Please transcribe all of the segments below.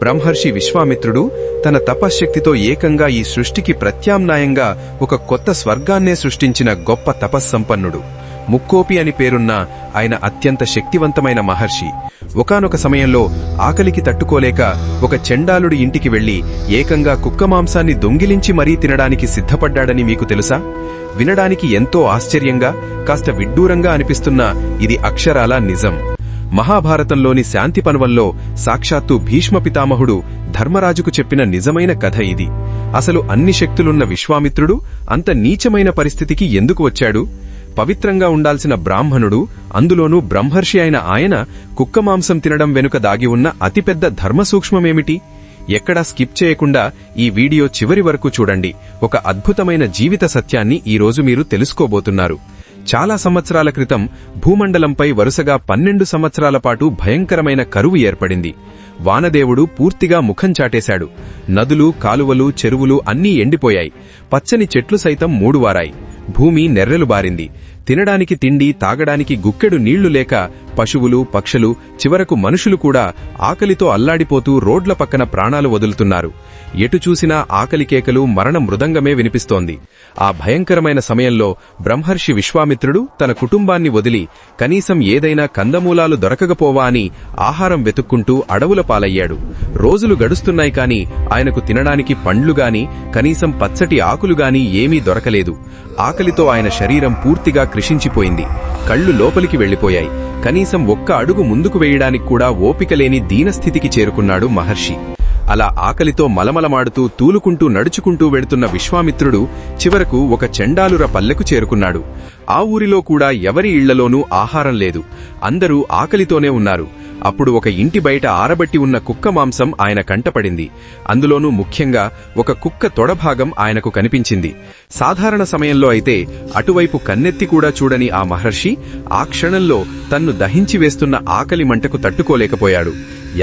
బ్రహ్మర్షి విశ్వామిత్రుడు తన తపశ్శక్తితో ఏకంగా ఈ సృష్టికి ప్రత్యామ్నాయంగా ఒక కొత్త స్వర్గాన్నే సృష్టించిన గొప్ప తపస్సంపన్నుడు. ముక్కోపి అని పేరున్న ఆయన అత్యంత శక్తివంతమైన మహర్షి. ఒకానొక సమయంలో ఆకలికి తట్టుకోలేక ఒక చండాలుడి ఇంటికి వెళ్లి ఏకంగా కుక్క మాంసాన్ని దొంగిలించి మరీ తినడానికి సిద్ధపడ్డాడని మీకు తెలుసా? వినడానికి ఎంతో ఆశ్చర్యంగా, కాస్త విడ్డూరంగా అనిపిస్తున్నా ఇది అక్షరాలా నిజం. మహాభారతంలోని శాంతి పర్వంలో సాక్షాత్తు భీష్మ పితామహుడు ధర్మరాజుకు చెప్పిన నిజమైన కథ ఇది. అసలు అన్ని శక్తులున్న విశ్వామిత్రుడు అంత నీచమైన పరిస్థితికి ఎందుకు వచ్చాడు? పవిత్రంగా ఉండాల్సిన బ్రాహ్మణుడు, అందులోనూ బ్రహ్మర్షి అయిన ఆయన కుక్క మాంసం తినడం వెనుక దాగి ఉన్న అతిపెద్ద ధర్మసూక్ష్మమేమిటి? ఎక్కడా స్కిప్ చేయకుండా ఈ వీడియో చివరి వరకు చూడండి. ఒక అద్భుతమైన జీవిత సత్యాన్ని ఈరోజు మీరు తెలుసుకోబోతున్నారు. చాలా సంవత్సరాల క్రితం భూమండలంపై వరుసగా 12 సంవత్సరాల పాటు భయంకరమైన కరువు ఏర్పడింది. వానదేవుడు పూర్తిగా ముఖం చాటేశాడు. నదులు, కాలువలు, చెరువులు అన్నీ ఎండిపోయాయి. పచ్చని చెట్లు సైతం మూడువారాయి. భూమి నెర్రెలు బారింది. తినడానికి తిండి, తాగడానికి గుక్కెడు నీళ్లు లేక పశువులు, పక్షులు, చివరకు మనుషులు కూడా ఆకలితో అల్లాడిపోతూ రోడ్ల పక్కన ప్రాణాలు వదులుతున్నారు. ఎటు చూసినా ఆకలి కేకలు, మరణ మృదంగమే వినిపిస్తోంది. ఆ భయంకరమైన సమయంలో బ్రహ్మర్షి విశ్వామిత్రుడు తన కుటుంబాన్ని వదిలి కనీసం ఏదైనా కందమూలాలు దొరకకపోవా అని ఆహారం వెతుక్కుంటూ అడవుల పాలయ్యాడు. రోజులు గడుస్తున్నాయి కాని ఆయనకు తినడానికి పండ్లుగాని, కనీసం పచ్చటి ఆకులుగాని ఏమీ దొరకలేదు. ఆకలితో ఆయన శరీరం పూర్తిగా కృషించిపోయింది. కళ్ళు లోపలికి వెళ్లిపోయాయి. కనీసం ఒక్క అడుగు ముందుకు వేయడానికి కూడా ఓపికలేని దీనస్థితికి చేరుకున్నాడు మహర్షి. అలా ఆకలితో మలమలమాడుతూ తూలుకుంటూ నడుచుకుంటూ వెడుతున్న విశ్వామిత్రుడు చివరకు ఒక చండాలుర పల్లెకు చేరుకున్నాడు. ఆ ఊరిలో కూడా ఎవరి ఇళ్లలోనూ ఆహారం లేదు. అందరూ ఆకలితోనే ఉన్నారు. అప్పుడు ఒక ఇంటి బయట ఆరబట్టి ఉన్న కుక్క మాంసం ఆయన కంటపడింది. అందులోనూ ముఖ్యంగా ఒక కుక్క తొడభాగం ఆయనకు కనిపించింది. సాధారణ సమయంలో అయితే అటువైపు కన్నెత్తి కూడా చూడని ఆ మహర్షి ఆ క్షణంలో తన్ను దహించి వేస్తున్న ఆకలి మంటకు తట్టుకోలేకపోయాడు.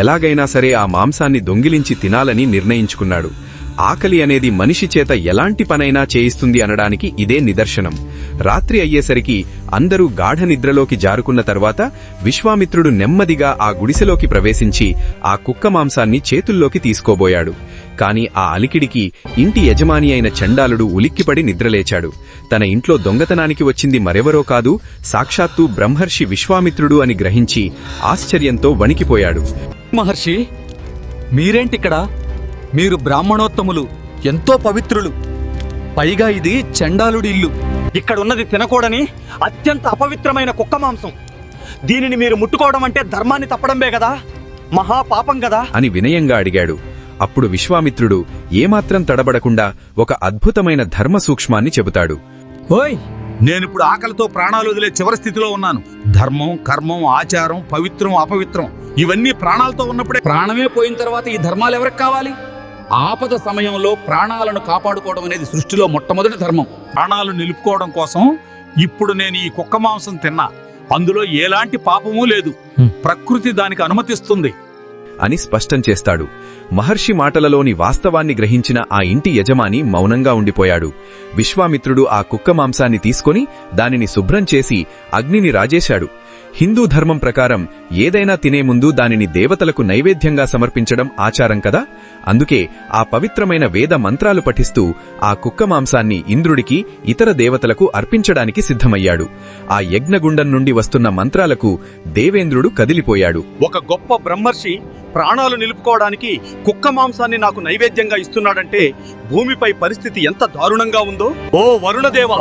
ఎలాగైనా సరే ఆ మాంసాన్ని దొంగిలించి తినాలని నిర్ణయించుకున్నాడు. ఆకలి అనేది మనిషి చేత ఎలాంటి పనైనా చేయిస్తుంది అనడానికి ఇదే నిదర్శనం. రాత్రి అయ్యేసరికి అందరూ గాఢ నిద్రలోకి జారుకున్న తర్వాత విశ్వామిత్రుడు నెమ్మదిగా ఆ గుడిసెలోకి ప్రవేశించి ఆ కుక్క మాంసాన్ని చేతుల్లోకి తీసుకోబోయాడు. కాని ఆ అలికిడికి ఇంటి యజమాని అయిన చండాలుడు ఉలిక్కిపడి నిద్రలేచాడు. తన ఇంట్లో దొంగతనానికి వచ్చింది మరెవరో కాదు, సాక్షాత్తు బ్రహ్మర్షి విశ్వామిత్రుడు అని గ్రహించి ఆశ్చర్యంతో వణికిపోయాడు. మహర్షి, మీరేంటిక్కడ? మీరు బ్రాహ్మణోత్తములు, ఎంతో పవిత్రులు. పైగా ఇది చండాలుడి ఇల్లు. ఇక్కడున్నది తినకూడని అత్యంత అపవిత్రమైన కుక్క మాంసం. దీనిని మీరు ముట్టుకోవడం అంటే ధర్మాన్ని తప్పడంబే కదా, మహాపాపం కదా అని వినయంగా అడిగాడు. అప్పుడు విశ్వామిత్రుడు ఏమాత్రం తడబడకుండా ఒక అద్భుతమైన ధర్మ సూక్ష్మాన్ని చెబుతాడు. ఓయ్, నేనిప్పుడు ఆకలితో ప్రాణాలు వదిలే చివరి స్థితిలో ఉన్నాను. ధర్మం, కర్మం, ఆచారం, పవిత్రం, అపవిత్రం ఇవన్నీ ప్రాణాలతో ఉన్నప్పుడే. ప్రాణమే పోయిన తర్వాత ఈ ధర్మాలు ఎవరికి కావాలి? ఆపద సమయంలో ప్రాణాలను కాపాడుకోవడం అనేది సృష్టిలో మొట్టమొదటి ధర్మం. ప్రాణాలు నిలుపుకోవడం కోసం ఇప్పుడు నేను ఈ కుక్క మాంసం తిన్నా. అందులో ఎలాంటి పాపమూ లేదు. ప్రకృతి దానికి అనుమతిస్తుంది అని స్పష్టం చేస్తాడు. మహర్షి మాటలలోని వాస్తవాన్ని గ్రహించిన ఆ ఇంటి యజమాని మౌనంగా ఉండిపోయాడు. విశ్వామిత్రుడు ఆ కుక్క మాంసాన్ని తీసుకుని దానిని శుభ్రం చేసి అగ్నిని రాజేశాడు. హిందూ ధర్మం ప్రకారం ఏదైనా తినే ముందు దానిని దేవతలకు నైవేద్యంగా సమర్పించడం ఆచారం కదా. అందుకే ఆ పవిత్రమైన వేద మంత్రాలు పఠిస్తూ ఆ కుక్క మాంసాన్ని ఇంద్రుడికి, ఇతర దేవతలకు అర్పించడానికి సిద్ధమయ్యాడు. ఆ యజ్ఞగుండం నుండి వస్తున్న మంత్రాలకు దేవేంద్రుడు కదిలిపోయాడు. ఒక గొప్ప బ్రహ్మర్షి ప్రాణాలు నిలుపుకోవడానికి కుక్క మాంసాన్ని నాకు నైవేద్యంగా ఇస్తున్నాడంటే భూమిపై పరిస్థితి ఎంత దారుణంగా ఉందో. ఓ వరుణదేవా,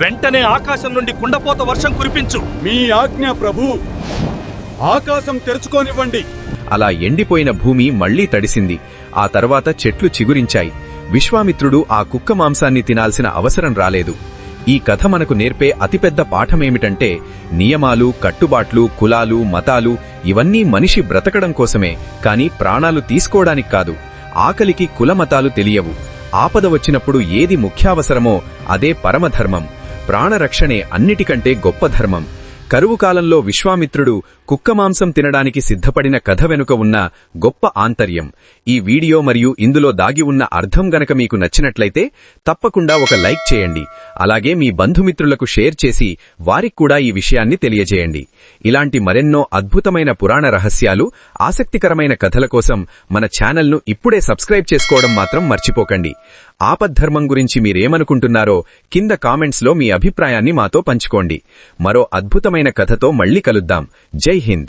వెంటనే ఆకాశం నుండి కుండపోత వర్షం కురిపించు. మీ ఆజ్ఞ ప్రభు. ఆకాశం తెరుచుకోనివ్వండి. అలా ఎండిపోయిన భూమి మళ్లీ తడిసింది. ఆ తర్వాత చెట్లు చిగురించాయి. విశ్వామిత్రుడు ఆ కుక్క మాంసాన్ని తినాల్సిన అవసరం రాలేదు. ఈ కథ మనకు నేర్పే అతిపెద్ద పాఠమేమిటంటే నియమాలు, కట్టుబాట్లు, కులాలు, మతాలు ఇవన్నీ మనిషి బ్రతకడం కోసమే, కాని ప్రాణాలు తీసుకోవడానికి కాదు. ఆకలికి కులమతాలు తెలియవు. ఆపద వచ్చినప్పుడు ఏది ముఖ్యావసరమో అదే పరమధర్మం. ప్రాణరక్షణే అన్నిటికంటే గొప్ప ధర్మం. కరువు కాలంలో విశ్వామిత్రుడు కుక్క మాంసం తినడానికి సిద్ధపడిన కథ వెనుక ఉన్న గొప్ప ఆంతర్యం. ఈ వీడియో మరియు ఇందులో దాగి ఉన్న అర్థం గనక మీకు నచ్చినట్లయితే తప్పకుండా ఒక లైక్ చేయండి. అలాగే మీ బంధుమిత్రులకు షేర్ చేసి వారికి కూడా ఈ విషయాన్ని తెలియజేయండి. ఇలాంటి మరెన్నో అద్భుతమైన పురాణ రహస్యాలు, ఆసక్తికరమైన కథల కోసం మన ఛానల్ను ఇప్పుడే సబ్స్క్రైబ్ చేసుకోవడం మాత్రం మర్చిపోకండి. ఆపద్ధర్మం గురించి మీరేమనుకుంటున్నారో కింద కామెంట్స్లో మీ అభిప్రాయాన్ని మాతో పంచుకోండి. మరో అద్భుతమైన కథతో మళ్ళీ కలుద్దాం. జై హింద్.